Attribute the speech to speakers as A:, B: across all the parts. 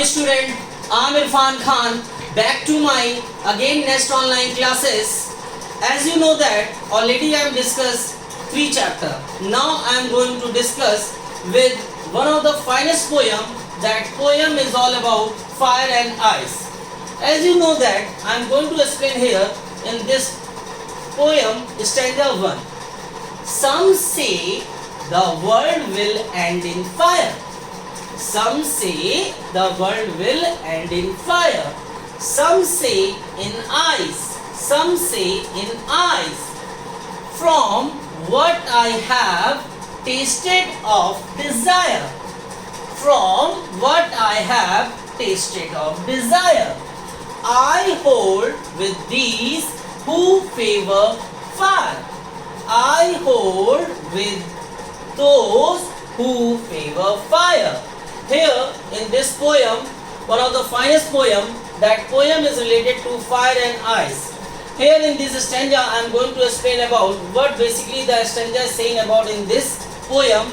A: Hi student, I'm Irfan Khan, back to my again next online classes. As you know that already I have discussed 3 chapters. Now I am going to discuss with one of the finest poem. That poem is all about fire and ice. As you know that I am going to explain here in this poem stanza 1. Some say the world will end in fire. Some say the world will end in fire. Some say in ice. Some say in ice. From what I have tasted of desire. From what I have tasted of desire. I hold with these who favor fire. I hold with those who favor fire. Here in this poem, one of the finest poem, that poem is related to fire and ice. Here in this stanza, I am going to explain about what basically the stanza is saying about in this poem.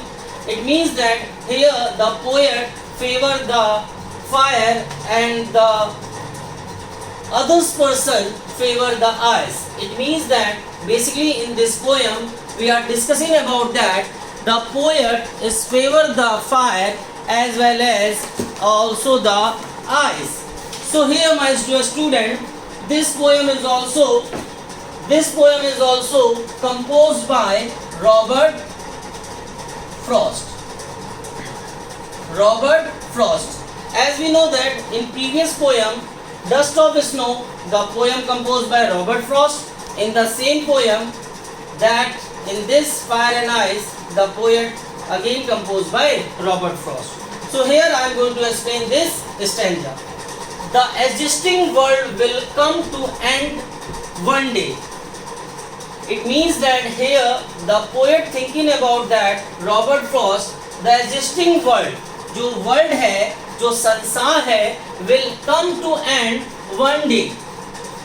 A: It means that here the poet favor the fire and the other person favor the ice. It means that basically in this poem we are discussing about that the poet is favor the fire as well as also the ice. So here my student, this poem is also composed by Robert Frost. Robert Frost. As we know that in previous poem Dust of Snow, the poem composed by Robert Frost, in the same poem that in this Fire and Ice, the poet again composed by Robert Frost. So here I am going to explain this stanza. The existing world will come to end one day. It means that here the poet thinking about that Robert Frost, the existing world, जो world है, जो संसार है, will come to end one day.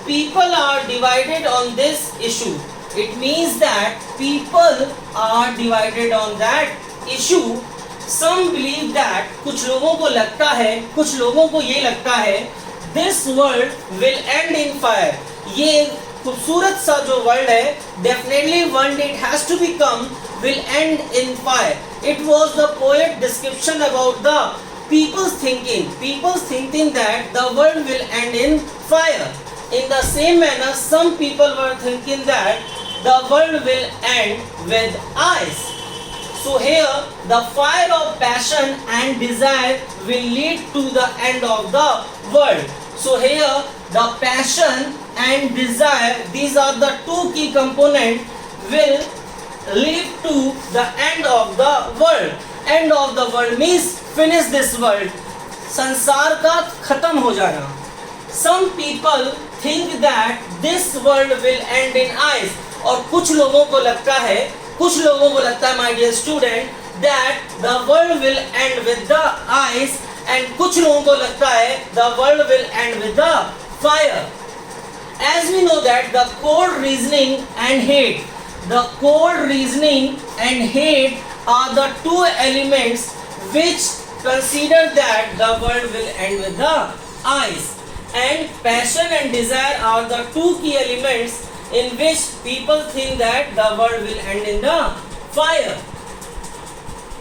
A: People are divided on this issue. It means that people are divided on that issue. Some believe that, कुछ लोगों को लगता है, कुछ लोगों को ये लगता है, this world will end in fire. ये खूबसूरत सा जो वर्ल्ड है, definitely one day it has to become will end in fire. It was the poet description about the people's thinking that the world will end in fire. In the same manner, some people were thinking that the world will end with ice. So here, the fire of passion and desire will lead to the end of the world. So here, the passion and desire, these are the two key components, will lead to the end of the world. End of the world means finish this world. संसार का खत्म हो जाना. Some people think that this world will end in ice. और कुछ लोगों को लगता है my dear student, that the world will end with the ice, and कुछ लोगों को लगता है the world will end with the fire. As we know that the cold reasoning and hate are the two elements which consider that the world will end with the ice, and passion and desire are the two key elements in which people think that the world will end in the fire,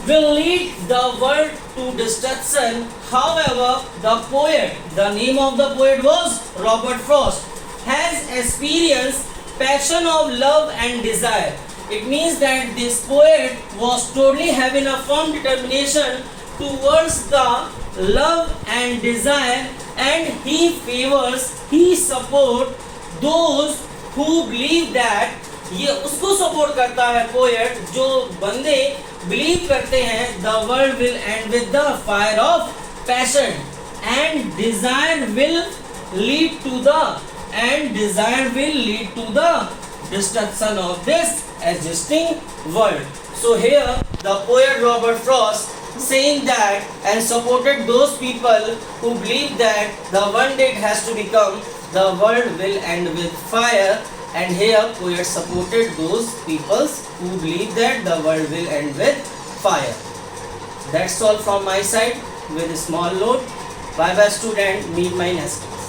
A: will lead the world to destruction. However, the name of the poet was Robert Frost, has experienced passion of love and desire. It means that this poet was totally having a firm determination towards the love and desire, and he support those who believe that, ये उसको support करता है poet जो बंदे believe करते हैं the world will end with the fire of passion and desire will lead to the destruction of this existing world. So here the poet Robert Frost saying that and supported those people who believe that the one day it has to become the world will end with fire, and here poet supported those people who believe that the world will end with fire. That's all from my side with a small note. Bye bye student, meet my next class.